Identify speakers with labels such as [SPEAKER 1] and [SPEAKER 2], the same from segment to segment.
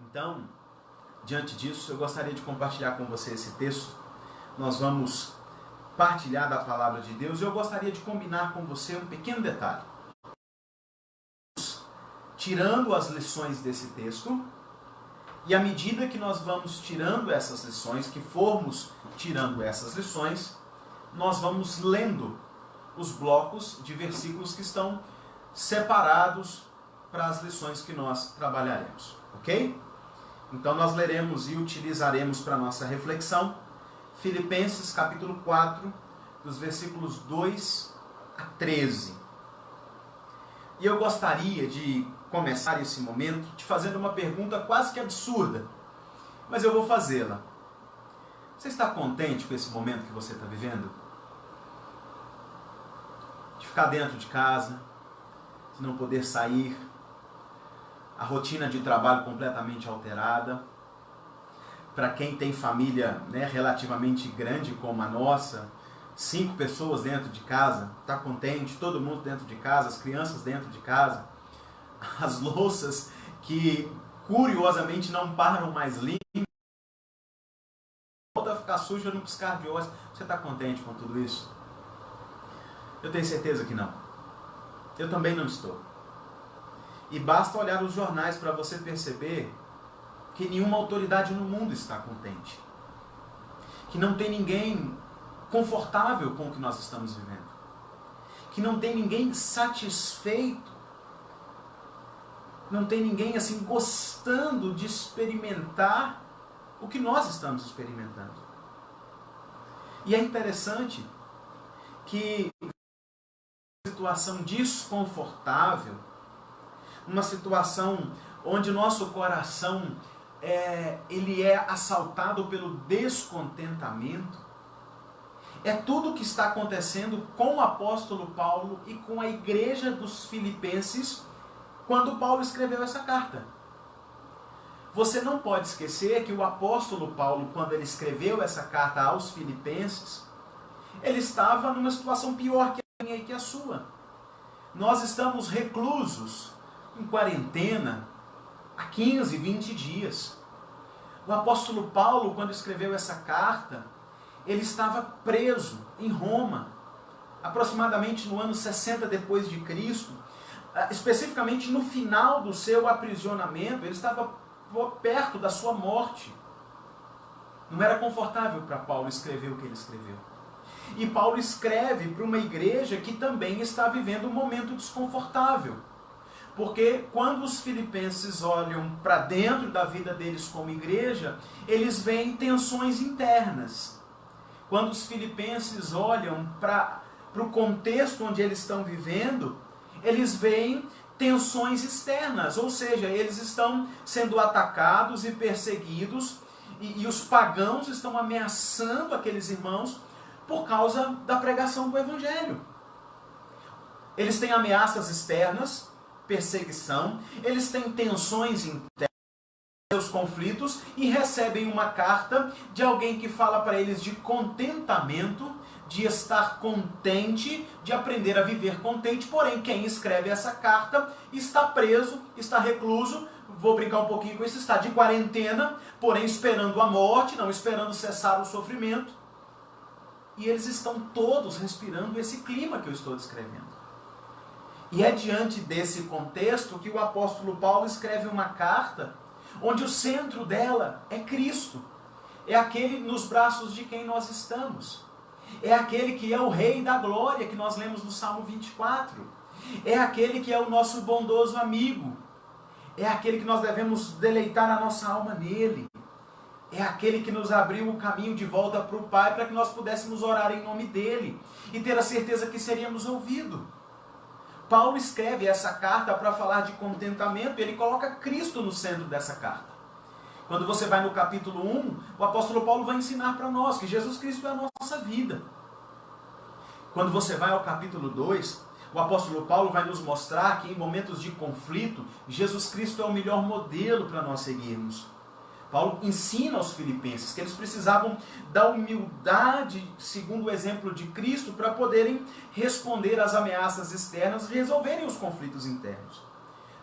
[SPEAKER 1] Então, diante disso, eu gostaria de compartilhar com você esse texto. Nós vamos partilhar da palavra de Deus e eu gostaria de combinar com você um pequeno detalhe. Tirando as lições desse texto, e à medida que nós vamos tirando essas lições, que formos tirando essas lições, nós vamos lendo os blocos de versículos que estão separados para as lições que nós trabalharemos, ok? Então nós leremos e utilizaremos para nossa reflexão Filipenses capítulo 4, dos versículos 2 a 13. E eu gostaria de começar esse momento te fazendo uma pergunta quase que absurda, mas eu vou fazê-la. Você está contente com esse momento que você está vivendo? De ficar dentro de casa, de não poder sair, a rotina de trabalho completamente alterada. Para quem tem família, relativamente grande como a nossa, 5 pessoas dentro de casa, está contente, todo mundo dentro de casa, as crianças dentro de casa, as louças que curiosamente não param mais limpas, volta a ficar suja num piscar de olhos. Você está contente com tudo isso? Eu tenho certeza que não. Eu também não estou. E basta olhar os jornais para você perceber que nenhuma autoridade no mundo está contente. Que não tem ninguém confortável com o que nós estamos vivendo. Que não tem ninguém satisfeito. Não tem ninguém assim gostando de experimentar o que nós estamos experimentando. E é interessante que uma situação desconfortável, uma situação onde o nosso coração ele é assaltado pelo descontentamento, é tudo o que está acontecendo com o apóstolo Paulo e com a igreja dos Filipenses quando Paulo escreveu essa carta. Você não pode esquecer que o apóstolo Paulo, quando ele escreveu essa carta aos Filipenses, ele estava numa situação pior que a minha e que a sua. Nós estamos reclusos, em quarentena, há 15, 20 dias. O apóstolo Paulo, quando escreveu essa carta, ele estava preso em Roma, aproximadamente no ano 60 depois de Cristo, especificamente no final do seu aprisionamento. Ele estava perto da sua morte. Não era confortável para Paulo escrever o que ele escreveu. E Paulo escreve para uma igreja que também está vivendo um momento desconfortável. Porque quando os filipenses olham para dentro da vida deles como igreja, eles veem tensões internas. Quando os filipenses olham para o contexto onde eles estão vivendo, eles veem tensões externas, ou seja, eles estão sendo atacados e perseguidos, e os pagãos estão ameaçando aqueles irmãos por causa da pregação do Evangelho. Eles têm ameaças externas, perseguição, eles têm tensões internas, seus conflitos, e recebem uma carta de alguém que fala para eles de contentamento, de estar contente, de aprender a viver contente. Porém, quem escreve essa carta está preso, está recluso, vou brincar um pouquinho com isso, está de quarentena, porém esperando a morte, não esperando cessar o sofrimento. E eles estão todos respirando esse clima que eu estou descrevendo. E é diante desse contexto que o apóstolo Paulo escreve uma carta onde o centro dela é Cristo. É aquele nos braços de quem nós estamos. É aquele que é o Rei da Glória, que nós lemos no Salmo 24. É aquele que é o nosso bondoso amigo. É aquele que nós devemos deleitar a nossa alma nele. É aquele que nos abriu o caminho de volta para o Pai, para que nós pudéssemos orar em nome dele e ter a certeza que seríamos ouvidos. Paulo escreve essa carta para falar de contentamento, e ele coloca Cristo no centro dessa carta. Quando você vai no capítulo 1, o apóstolo Paulo vai ensinar para nós que Jesus Cristo é a nossa vida. Quando você vai ao capítulo 2, o apóstolo Paulo vai nos mostrar que em momentos de conflito, Jesus Cristo é o melhor modelo para nós seguirmos. Paulo ensina aos filipenses que eles precisavam da humildade, segundo o exemplo de Cristo, para poderem responder às ameaças externas e resolverem os conflitos internos.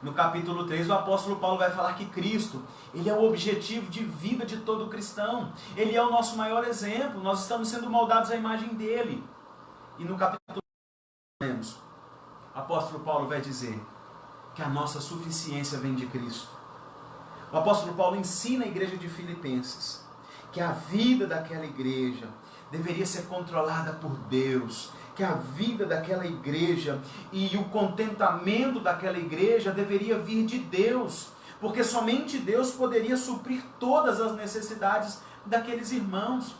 [SPEAKER 1] No capítulo 3, o apóstolo Paulo vai falar que Cristo, ele é o objetivo de vida de todo cristão. Ele é o nosso maior exemplo. Nós estamos sendo moldados à imagem dele. E no capítulo 3, o apóstolo Paulo vai dizer que a nossa suficiência vem de Cristo. O apóstolo Paulo ensina a igreja de Filipenses que a vida daquela igreja deveria ser controlada por Deus, que a vida daquela igreja e o contentamento daquela igreja deveria vir de Deus, porque somente Deus poderia suprir todas as necessidades daqueles irmãos.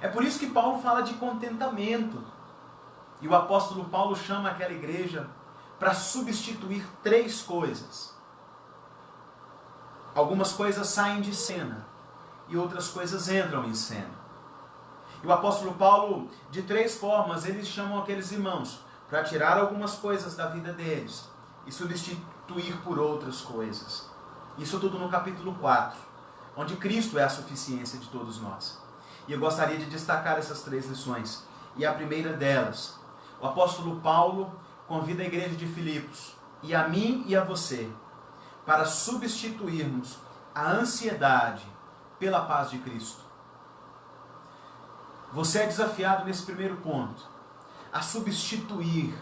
[SPEAKER 1] É por isso que Paulo fala de contentamento. E o apóstolo Paulo chama aquela igreja para substituir 3 coisas. Algumas coisas saem de cena e outras coisas entram em cena. E o apóstolo Paulo, de 3 formas, eles chamam aqueles irmãos para tirar algumas coisas da vida deles e substituir por outras coisas. Isso tudo no capítulo 4, onde Cristo é a suficiência de todos nós. E eu gostaria de destacar essas 3 lições. E a primeira delas, o apóstolo Paulo convida a igreja de Filipos, e a mim e a você, para substituirmos a ansiedade pela paz de Cristo. Você é desafiado nesse primeiro ponto a substituir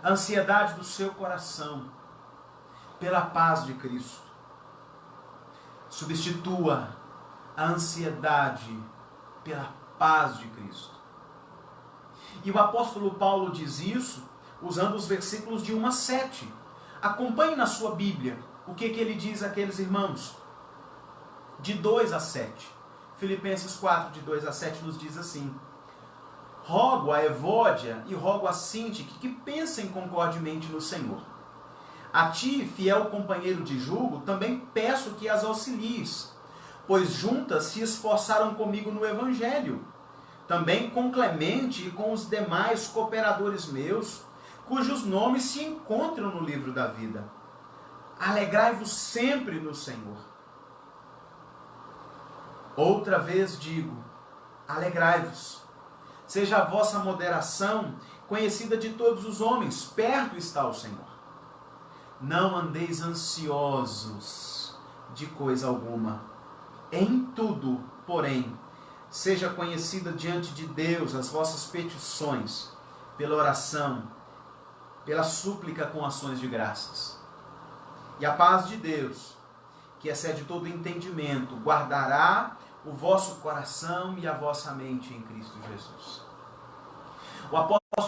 [SPEAKER 1] a ansiedade do seu coração pela paz de Cristo. Substitua a ansiedade pela paz de Cristo. E o apóstolo Paulo diz isso usando os versículos de 1 a 7. Acompanhe na sua Bíblia o que ele diz àqueles irmãos. De 2 a 7. Filipenses 4, de 2 a 7, nos diz assim: rogo a Evódia e rogo a Síntique que pensem concordemente no Senhor. A ti, fiel companheiro de jugo, também peço que as auxilies, pois juntas se esforçaram comigo no Evangelho. Também com Clemente e com os demais cooperadores meus, cujos nomes se encontram no livro da vida. Alegrai-vos sempre no Senhor. Outra vez digo, alegrai-vos. Seja a vossa moderação conhecida de todos os homens, perto está o Senhor. Não andeis ansiosos de coisa alguma. Em tudo, porém, seja conhecida diante de Deus as vossas petições, pela oração, pela súplica com ações de graças. E a paz de Deus, que excede todo entendimento, guardará o vosso coração e a vossa mente em Cristo Jesus. O apóstolo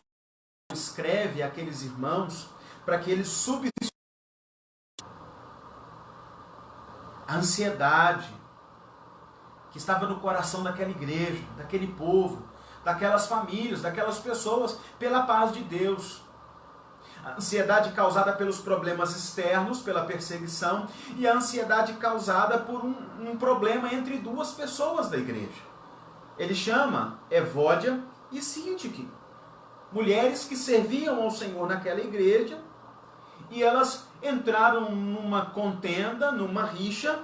[SPEAKER 1] escreve àqueles irmãos para que eles substituam a ansiedade que estava no coração daquela igreja, daquele povo, daquelas famílias, daquelas pessoas, pela paz de Deus. A ansiedade causada pelos problemas externos, pela perseguição, e a ansiedade causada por um problema entre 2 pessoas da igreja. Ele chama Evódia e Síntique, mulheres que serviam ao Senhor naquela igreja, e elas entraram numa contenda, numa rixa,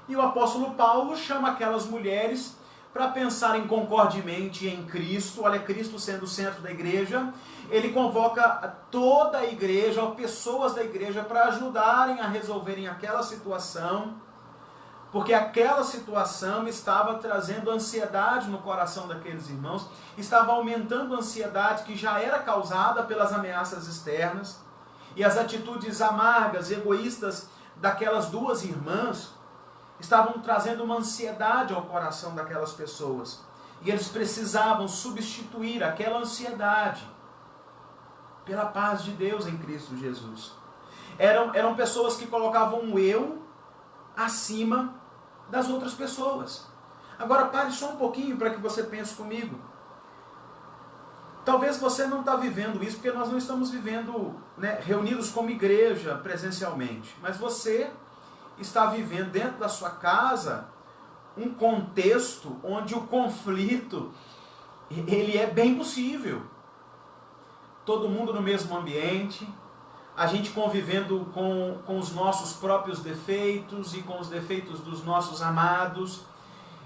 [SPEAKER 1] e o apóstolo Paulo chama aquelas mulheres para pensarem concordemente em Cristo. Olha, Cristo sendo o centro da igreja, ele convoca toda a igreja, pessoas da igreja, para ajudarem a resolverem aquela situação, porque aquela situação estava trazendo ansiedade no coração daqueles irmãos, estava aumentando a ansiedade que já era causada pelas ameaças externas, e as atitudes amargas, egoístas daquelas 2 irmãs estavam trazendo uma ansiedade ao coração daquelas pessoas. E eles precisavam substituir aquela ansiedade pela paz de Deus em Cristo Jesus. Eram pessoas que colocavam o eu acima das outras pessoas. Agora pare só um pouquinho para que você pense comigo. Talvez você não está vivendo isso, porque nós não estamos vivendo, reunidos como igreja presencialmente. Mas você está vivendo dentro da sua casa um contexto onde o conflito ele é bem possível. Todo mundo no mesmo ambiente, a gente convivendo com os nossos próprios defeitos e com os defeitos dos nossos amados,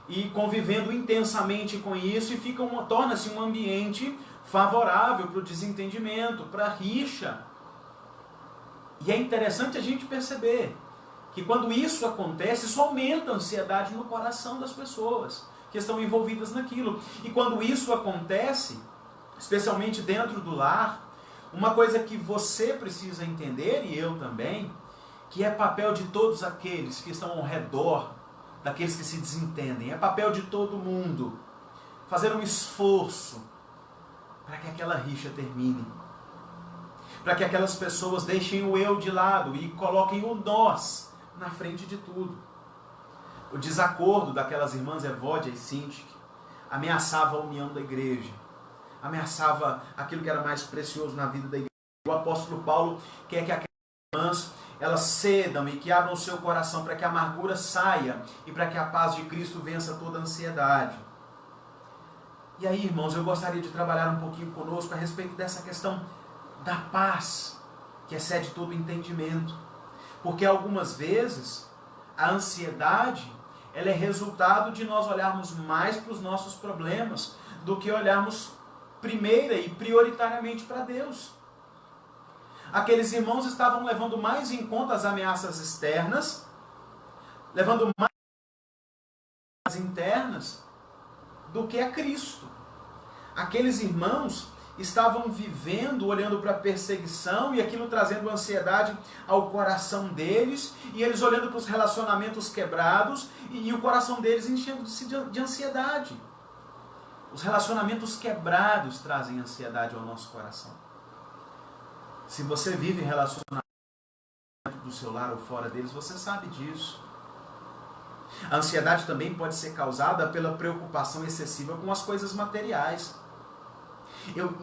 [SPEAKER 1] e convivendo intensamente com isso, e torna-se um ambiente favorável para o desentendimento, para a rixa. E é interessante a gente perceber que quando isso acontece, isso aumenta a ansiedade no coração das pessoas que estão envolvidas naquilo. E quando isso acontece, especialmente dentro do lar, uma coisa que você precisa entender, e eu também, que é papel de todos aqueles que estão ao redor, daqueles que se desentendem, é papel de todo mundo fazer um esforço para que aquela rixa termine, para que aquelas pessoas deixem o eu de lado e coloquem o nós na frente de tudo. O desacordo daquelas irmãs Evódia e Sintique ameaçava a união da igreja, ameaçava aquilo que era mais precioso na vida da igreja. O apóstolo Paulo quer que aquelas irmãs elas cedam e que abram o seu coração para que a amargura saia e para que a paz de Cristo vença toda a ansiedade. E aí, irmãos, eu gostaria de trabalhar um pouquinho conosco a respeito dessa questão da paz, que excede todo o entendimento. Porque algumas vezes a ansiedade ela é resultado de nós olharmos mais para os nossos problemas do que olharmos primeira e prioritariamente para Deus. Aqueles irmãos estavam levando mais em conta as ameaças externas, levando mais as internas do que a Cristo. Aqueles irmãos estavam vivendo, olhando para a perseguição e aquilo trazendo ansiedade ao coração deles, e eles olhando para os relacionamentos quebrados e o coração deles enchendo-se de ansiedade. Os relacionamentos quebrados trazem ansiedade ao nosso coração. Se você vive relacionamento do seu lar ou fora deles, você sabe disso. A ansiedade também pode ser causada pela preocupação excessiva com as coisas materiais.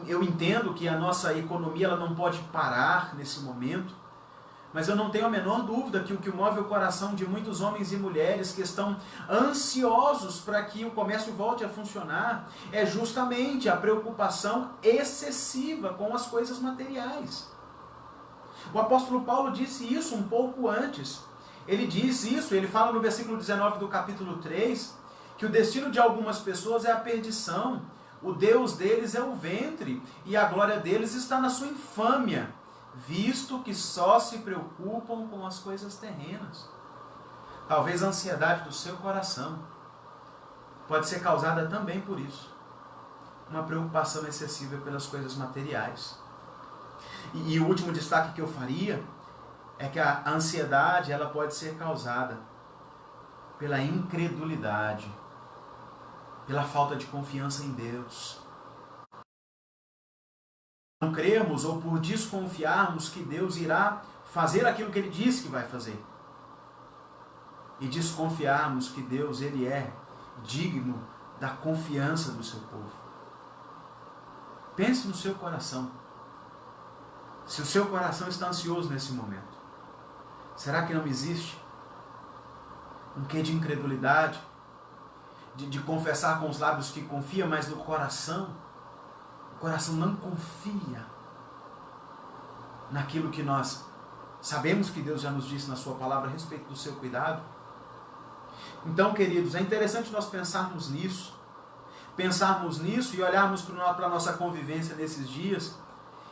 [SPEAKER 1] Eu entendo que a nossa economia ela não pode parar nesse momento, mas eu não tenho a menor dúvida que o que move o coração de muitos homens e mulheres que estão ansiosos para que o comércio volte a funcionar é justamente a preocupação excessiva com as coisas materiais. O apóstolo Paulo disse isso um pouco antes. Ele diz isso, ele fala no versículo 19 do capítulo 3, que o destino de algumas pessoas é a perdição, o Deus deles é o ventre, e a glória deles está na sua infâmia, visto que só se preocupam com as coisas terrenas. Talvez a ansiedade do seu coração pode ser causada também por isso, uma preocupação excessiva pelas coisas materiais. E o último destaque que eu faria é que a ansiedade ela pode ser causada pela incredulidade, pela falta de confiança em Deus. Não cremos ou por desconfiarmos que Deus irá fazer aquilo que Ele disse que vai fazer. E desconfiarmos que Deus Ele é digno da confiança do seu povo. Pense no seu coração. Se o seu coração está ansioso nesse momento, será que não existe um quê de incredulidade? De confessar com os lábios que confia, mas no coração, o coração não confia naquilo que nós sabemos que Deus já nos disse na sua palavra a respeito do seu cuidado. Então, queridos, é interessante nós pensarmos nisso e olharmos para a nossa convivência nesses dias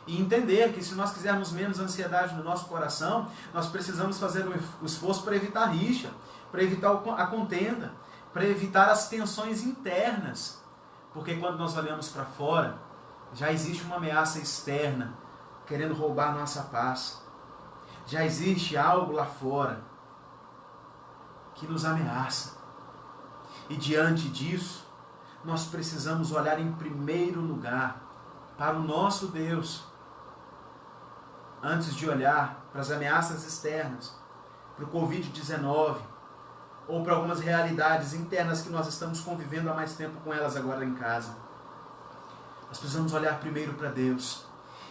[SPEAKER 1] e entender que se nós quisermos menos ansiedade no nosso coração, nós precisamos fazer o esforço para evitar rixa, para evitar a contenda, para evitar as tensões internas. Porque quando nós olhamos para fora, já existe uma ameaça externa querendo roubar a nossa paz. Já existe algo lá fora que nos ameaça. E diante disso, nós precisamos olhar em primeiro lugar para o nosso Deus, antes de olhar para as ameaças externas, para o Covid-19, ou para algumas realidades internas que nós estamos convivendo há mais tempo com elas agora em casa. Nós precisamos olhar primeiro para Deus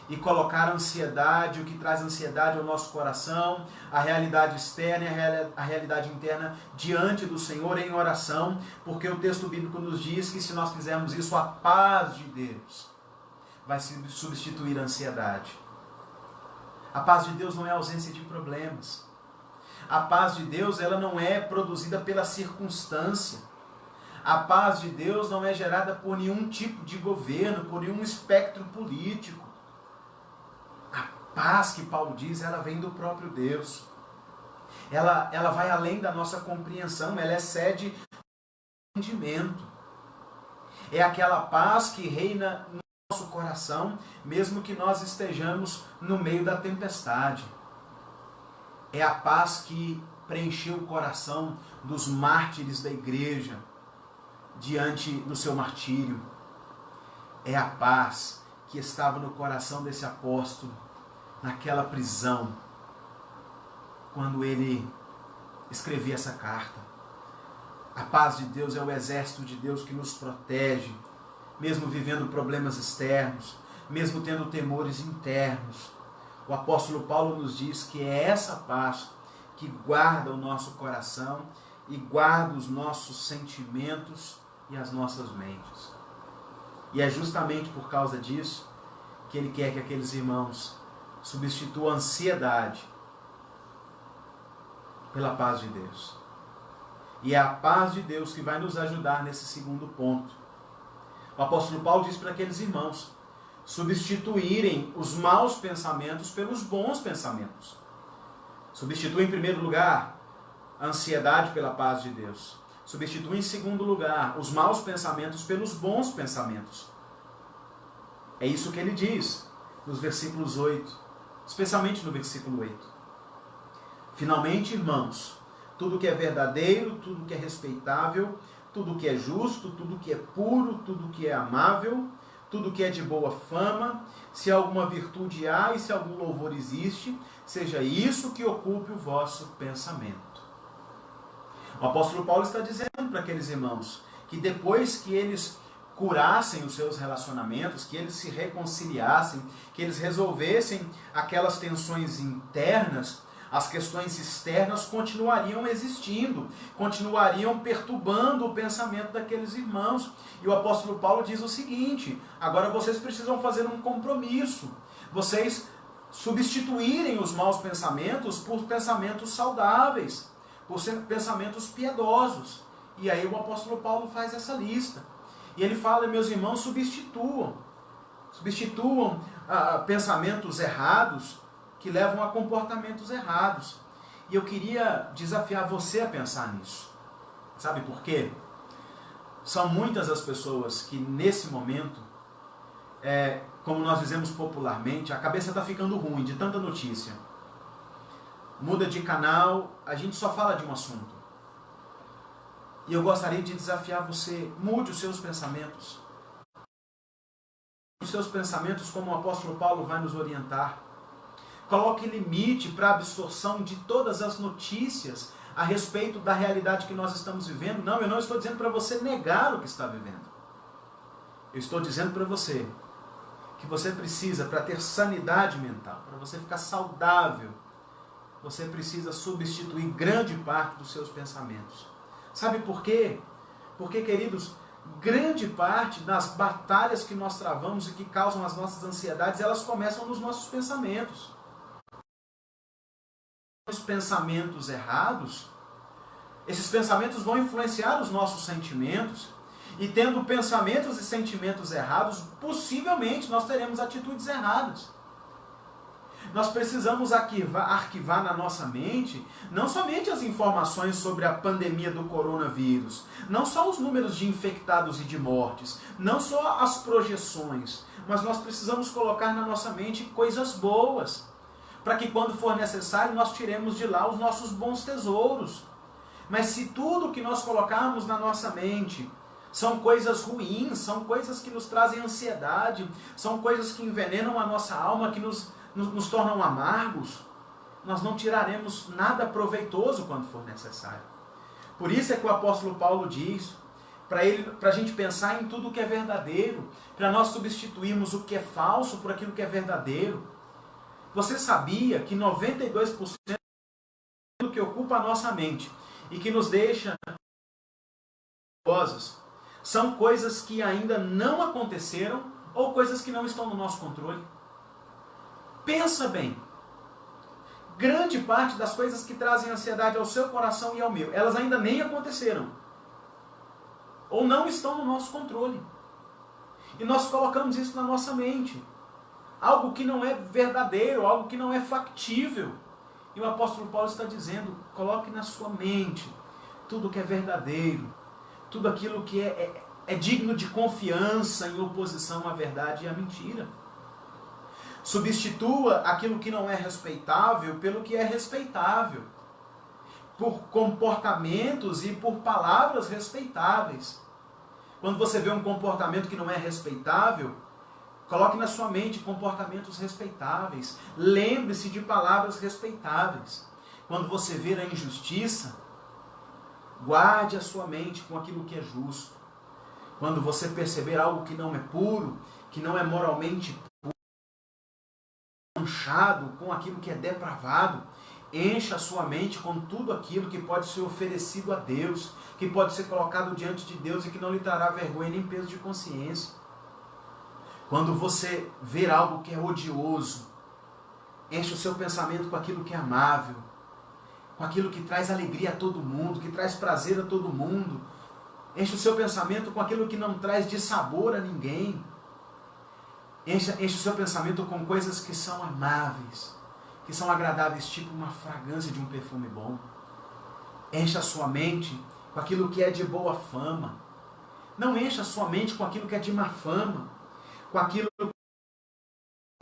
[SPEAKER 1] e colocar a ansiedade, o que traz ansiedade ao nosso coração, a realidade externa e a realidade interna diante do Senhor em oração, porque o texto bíblico nos diz que se nós fizermos isso, a paz de Deus vai substituir a ansiedade. A paz de Deus não é ausência de problemas. A paz de Deus ela não é produzida pela circunstância. A paz de Deus não é gerada por nenhum tipo de governo, por nenhum espectro político. A paz que Paulo diz, ela vem do próprio Deus. Ela vai além da nossa compreensão, ela excede o entendimento. É aquela paz que reina no nosso coração, mesmo que nós estejamos no meio da tempestade. É a paz que preencheu o coração dos mártires da igreja diante do seu martírio. É a paz que estava no coração desse apóstolo naquela prisão, quando ele escrevia essa carta. A paz de Deus é o exército de Deus que nos protege, mesmo vivendo problemas externos, mesmo tendo temores internos. O apóstolo Paulo nos diz que é essa paz que guarda o nosso coração e guarda os nossos sentimentos e as nossas mentes. E é justamente por causa disso que ele quer que aqueles irmãos substituam a ansiedade pela paz de Deus. E é a paz de Deus que vai nos ajudar nesse segundo ponto. O apóstolo Paulo diz para aqueles irmãos substituírem os maus pensamentos pelos bons pensamentos. Substitui em primeiro lugar a ansiedade pela paz de Deus. Substitui em segundo lugar os maus pensamentos pelos bons pensamentos. É isso que ele diz nos versículos 8, especialmente no versículo 8. Finalmente, irmãos, tudo que é verdadeiro, tudo que é respeitável, tudo que é justo, tudo que é puro, tudo que é amável, tudo que é de boa fama, se alguma virtude há e se algum louvor existe, seja isso que ocupe o vosso pensamento. O apóstolo Paulo está dizendo para aqueles irmãos que depois que eles curassem os seus relacionamentos, que eles se reconciliassem, que eles resolvessem aquelas tensões internas, as questões externas continuariam existindo, continuariam perturbando o pensamento daqueles irmãos. E o apóstolo Paulo diz o seguinte: agora vocês precisam fazer um compromisso, vocês substituírem os maus pensamentos por pensamentos saudáveis, por pensamentos piedosos. E aí o apóstolo Paulo faz essa lista. E ele fala: meus irmãos, substituam pensamentos errados que levam a comportamentos errados. E eu queria desafiar você a pensar nisso. Sabe por quê? São muitas as pessoas que nesse momento, como nós dizemos popularmente, a cabeça está ficando ruim de tanta notícia. Muda de canal, a gente só fala de um assunto. E eu gostaria de desafiar você: mude os seus pensamentos. Os seus pensamentos, como o apóstolo Paulo vai nos orientar. Coloque limite para a absorção de todas as notícias a respeito da realidade que nós estamos vivendo. Não, eu não estou dizendo para você negar o que está vivendo. Eu estou dizendo para você que você precisa, para ter sanidade mental, para você ficar saudável, você precisa substituir grande parte dos seus pensamentos. Sabe por quê? Porque, queridos, grande parte das batalhas que nós travamos e que causam as nossas ansiedades, elas começam nos nossos pensamentos. Os pensamentos errados, esses pensamentos vão influenciar os nossos sentimentos, e tendo pensamentos e sentimentos errados, possivelmente nós teremos atitudes erradas. Nós precisamos arquivar na nossa mente não somente as informações sobre a pandemia do coronavírus, não só os números de infectados e de mortes, não só as projeções, mas nós precisamos colocar na nossa mente coisas boas, para que quando for necessário nós tiremos de lá os nossos bons tesouros. Mas se tudo que nós colocarmos na nossa mente são coisas ruins, são coisas que nos trazem ansiedade, são coisas que envenenam a nossa alma, que nos tornam amargos, nós não tiraremos nada proveitoso quando for necessário. Por isso é que o apóstolo Paulo diz para a gente pensar em tudo o que é verdadeiro, para nós substituirmos o que é falso por aquilo que é verdadeiro. Você sabia que 92% do que ocupa a nossa mente e que nos deixa nervosos são coisas que ainda não aconteceram ou coisas que não estão no nosso controle? Pensa bem. Grande parte das coisas que trazem ansiedade ao seu coração e ao meu, elas ainda nem aconteceram. Ou não estão no nosso controle. E nós colocamos isso na nossa mente. algo que não é verdadeiro, algo que não é factível. E o apóstolo Paulo está dizendo, coloque na sua mente tudo que é verdadeiro, tudo aquilo que é digno de confiança em oposição à verdade e à mentira. Substitua aquilo que não é respeitável pelo que é respeitável, por comportamentos e por palavras respeitáveis. Quando você vê um comportamento que não é respeitável, coloque na sua mente comportamentos respeitáveis. Lembre-se de palavras respeitáveis. Quando você vê a injustiça, guarde a sua mente com aquilo que é justo. Quando você perceber algo que não é puro, que não é moralmente manchado, com aquilo que é depravado, encha a sua mente com tudo aquilo que pode ser oferecido a Deus, que pode ser colocado diante de Deus e que não lhe trará vergonha nem peso de consciência. Quando você ver algo que é odioso, enche o seu pensamento com aquilo que é amável, com aquilo que traz alegria a todo mundo, que traz prazer a todo mundo. Enche o seu pensamento com aquilo que não traz dissabor a ninguém. Enche o seu pensamento com coisas que são amáveis, que são agradáveis, tipo uma fragrância de um perfume bom. Enche a sua mente com aquilo que é de boa fama. Não enche a sua mente com aquilo que é de má fama, com aquilo que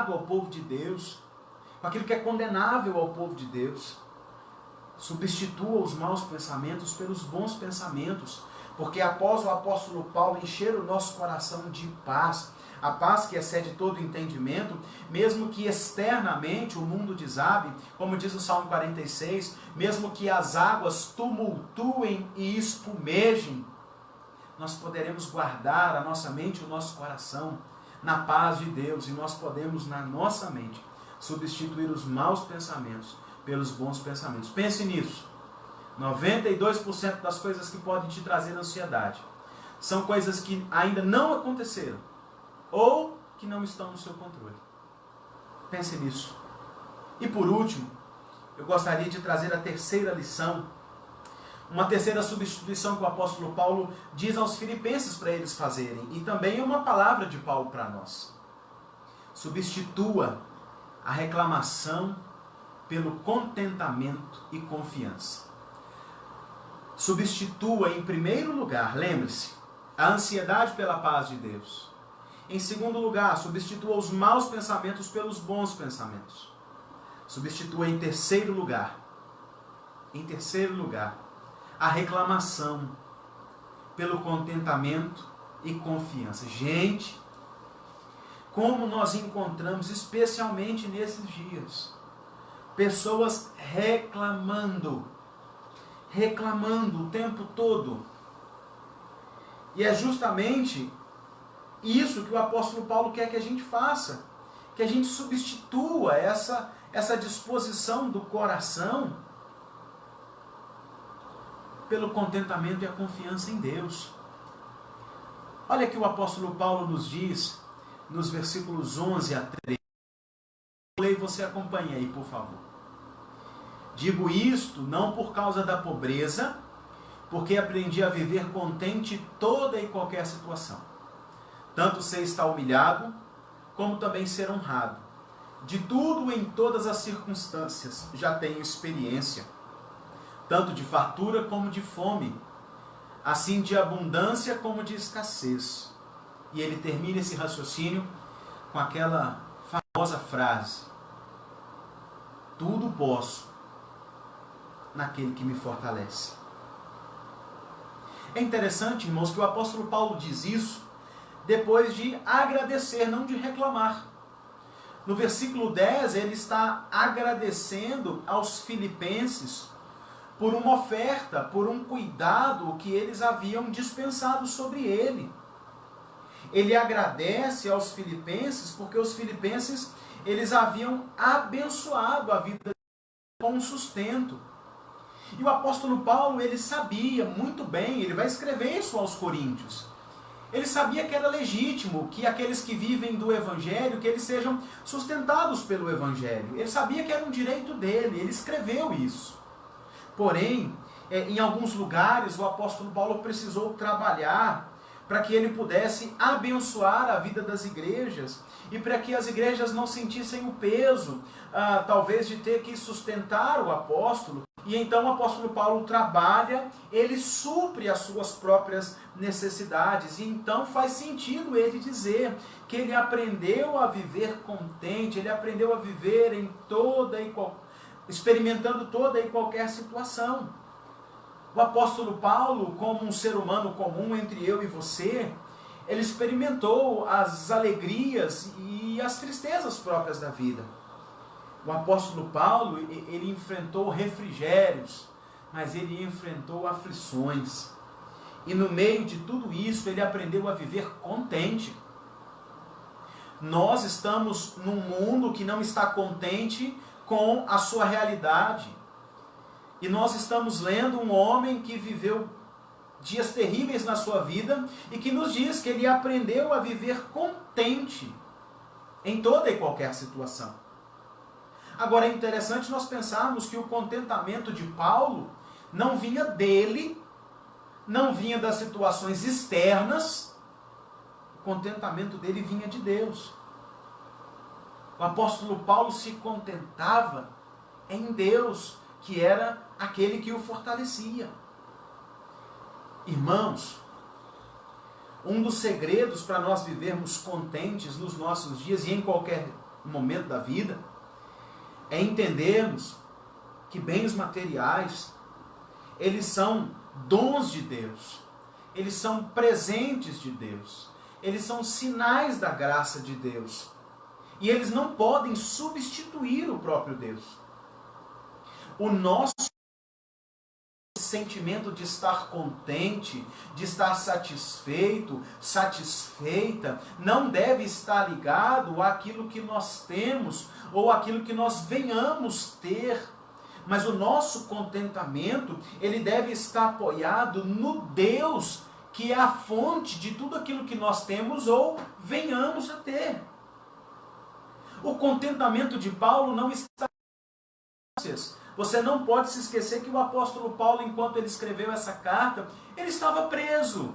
[SPEAKER 1] é ao povo de Deus, com aquilo que é condenável ao povo de Deus. Substitua os maus pensamentos pelos bons pensamentos, porque após o apóstolo Paulo encher o nosso coração de paz, a paz que excede todo entendimento, mesmo que externamente o mundo desabe, como diz o Salmo 46, mesmo que as águas tumultuem e espumejem, nós poderemos guardar a nossa mente e o nosso coração na paz de Deus, e nós podemos, na nossa mente, substituir os maus pensamentos pelos bons pensamentos. Pense nisso. 92% das coisas que podem te trazer ansiedade são coisas que ainda não aconteceram ou que não estão no seu controle. Pense nisso. E por último, eu gostaria de trazer a terceira lição, uma terceira substituição que o apóstolo Paulo diz aos filipenses para eles fazerem, e também é uma palavra de Paulo para nós. Substitua a reclamação pelo contentamento e confiança. Substitua em primeiro lugar, lembre-se, a ansiedade pela paz de Deus. Em segundo lugar, substitua os maus pensamentos pelos bons pensamentos. Substitua em terceiro lugar, a reclamação pelo contentamento e confiança. Gente, como nós encontramos, especialmente nesses dias, pessoas reclamando o tempo todo. E é justamente isso que o apóstolo Paulo quer que a gente faça, que a gente substitua essa disposição do coração pelo contentamento e a confiança em Deus. Olha que o apóstolo Paulo nos diz nos versículos 11 a 13. E você acompanha aí, por favor. Digo isto não por causa da pobreza, porque aprendi a viver contente em toda e qualquer situação. Tanto ser estar humilhado, como também ser honrado. De tudo em todas as circunstâncias já tenho experiência, tanto de fartura como de fome, assim de abundância como de escassez. E ele termina esse raciocínio com aquela famosa frase: tudo posso naquele que me fortalece. É interessante, irmãos, que o apóstolo Paulo diz isso depois de agradecer, não de reclamar. No versículo 10, ele está agradecendo aos filipenses por uma oferta, por um cuidado que eles haviam dispensado sobre ele. Ele agradece aos filipenses porque os filipenses, eles haviam abençoado a vida com sustento. E o apóstolo Paulo, ele sabia muito bem, ele vai escrever isso aos Coríntios. Ele sabia que era legítimo que aqueles que vivem do Evangelho, que eles sejam sustentados pelo Evangelho. Ele sabia que era um direito dele, ele escreveu isso. Porém, em alguns lugares, o apóstolo Paulo precisou trabalhar para que ele pudesse abençoar a vida das igrejas e para que as igrejas não sentissem o peso, talvez, de ter que sustentar o apóstolo. E então o apóstolo Paulo trabalha, ele supre as suas próprias necessidades. E então faz sentido ele dizer que ele aprendeu a viver contente, ele aprendeu a viver em experimentando toda e qualquer situação. O apóstolo Paulo, como um ser humano comum entre eu e você, ele experimentou as alegrias e as tristezas próprias da vida. O apóstolo Paulo, ele enfrentou refrigérios, mas ele enfrentou aflições. E no meio de tudo isso, ele aprendeu a viver contente. Nós estamos num mundo que não está contente com a sua realidade. E nós estamos lendo um homem que viveu dias terríveis na sua vida e que nos diz que ele aprendeu a viver contente em toda e qualquer situação. Agora é interessante nós pensarmos que o contentamento de Paulo não vinha dele, não vinha das situações externas, o contentamento dele vinha de Deus. O apóstolo Paulo se contentava em Deus, que era aquele que o fortalecia. Irmãos, um dos segredos para nós vivermos contentes nos nossos dias e em qualquer momento da vida é entendermos que bens materiais, eles são dons de Deus, eles são presentes de Deus, eles são sinais da graça de Deus, e eles não podem substituir o próprio Deus. O nosso sentimento de estar contente, de estar satisfeito, satisfeita, não deve estar ligado àquilo que nós temos ou àquilo que nós venhamos ter. Mas o nosso contentamento, ele deve estar apoiado no Deus, que é a fonte de tudo aquilo que nós temos ou venhamos a ter. O contentamento de Paulo não está... Você não pode se esquecer que o apóstolo Paulo, enquanto ele escreveu essa carta, ele estava preso.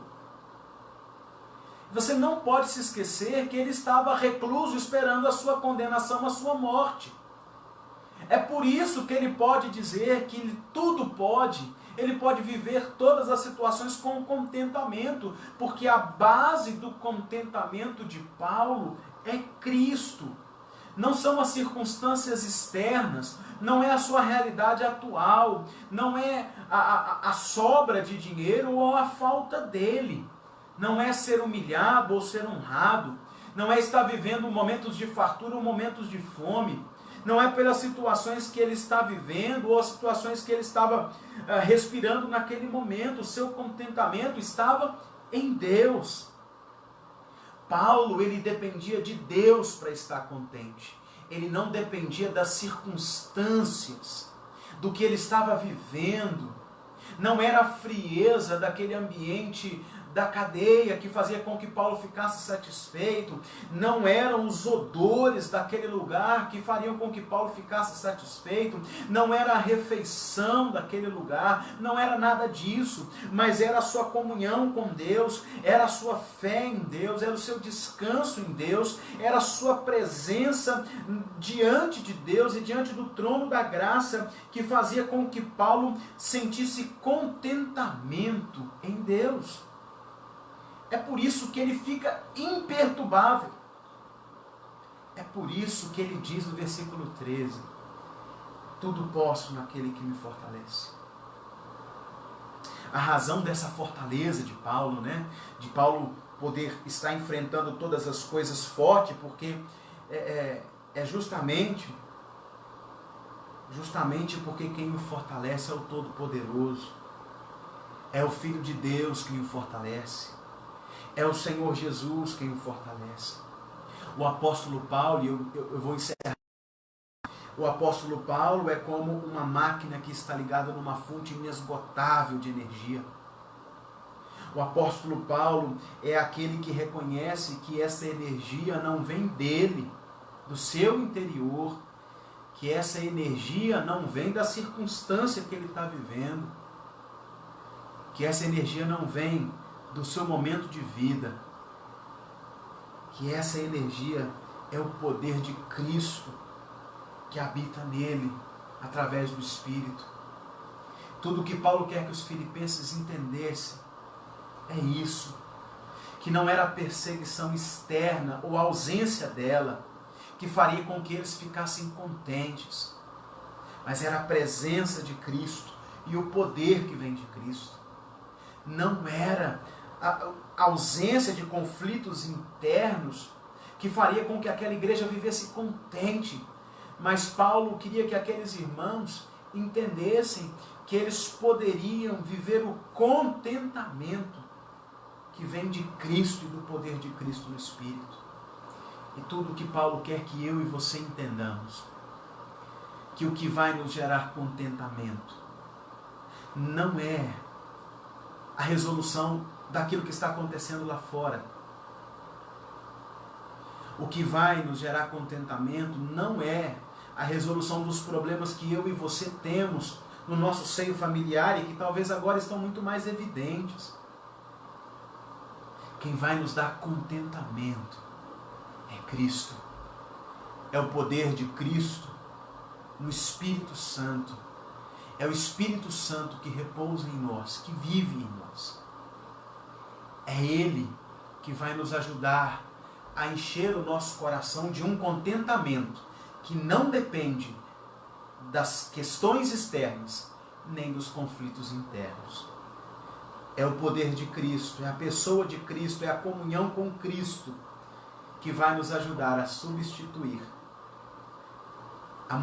[SPEAKER 1] Você não pode se esquecer que ele estava recluso esperando a sua condenação, a sua morte. É por isso que ele pode dizer que ele tudo pode, ele pode viver todas as situações com contentamento, porque a base do contentamento de Paulo é Cristo. Não são as circunstâncias externas, não é a sua realidade atual, não é a sobra de dinheiro ou a falta dele. Não é ser humilhado ou ser honrado, não é estar vivendo momentos de fartura ou momentos de fome, não é pelas situações que ele está vivendo ou as situações que ele estava respirando naquele momento. O seu contentamento estava em Deus. Paulo, ele dependia de Deus para estar contente. Ele não dependia das circunstâncias, do que ele estava vivendo. Não era a frieza daquele ambiente da cadeia que fazia com que Paulo ficasse satisfeito. Não eram os odores daquele lugar que fariam com que Paulo ficasse satisfeito. Não era a refeição daquele lugar. Não era nada disso. Mas era a sua comunhão com Deus. Era a sua fé em Deus. Era o seu descanso em Deus. Era a sua presença diante de Deus e diante do trono da graça que fazia com que Paulo sentisse contentamento em Deus. É por isso que ele fica imperturbável. É por isso que ele diz no versículo 13: tudo posso naquele que me fortalece. A razão dessa fortaleza de Paulo, de Paulo poder estar enfrentando todas as coisas forte, porque é justamente porque quem o fortalece é o Todo-Poderoso. É o Filho de Deus que o fortalece. É o Senhor Jesus quem o fortalece. O apóstolo Paulo, e eu vou encerrar. O apóstolo Paulo é como uma máquina que está ligada numa fonte inesgotável de energia. O apóstolo Paulo é aquele que reconhece que essa energia não vem dele, do seu interior, que essa energia não vem da circunstância que ele está vivendo, que essa energia não vem do seu momento de vida, que essa energia é o poder de Cristo que habita nele, através do Espírito. Tudo que Paulo quer que os filipenses entendessem é isso, que não era a perseguição externa ou a ausência dela que faria com que eles ficassem contentes, mas era a presença de Cristo e o poder que vem de Cristo. Não era a ausência de conflitos internos que faria com que aquela igreja vivesse contente, mas Paulo queria que aqueles irmãos entendessem que eles poderiam viver o contentamento que vem de Cristo e do poder de Cristo no Espírito. E tudo que Paulo quer que eu e você entendamos, que o que vai nos gerar contentamento não é a resolução daquilo que está acontecendo lá fora. O que vai nos gerar contentamento não é a resolução dos problemas que eu e você temos no nosso seio familiar e que talvez agora estão muito mais evidentes. Quem vai nos dar contentamento é Cristo. É o poder de Cristo no Espírito Santo. É o Espírito Santo que repousa em nós, que vive em nós. É Ele que vai nos ajudar a encher o nosso coração de um contentamento que não depende das questões externas, nem dos conflitos internos. É o poder de Cristo, é a pessoa de Cristo, é a comunhão com Cristo que vai nos ajudar a substituir a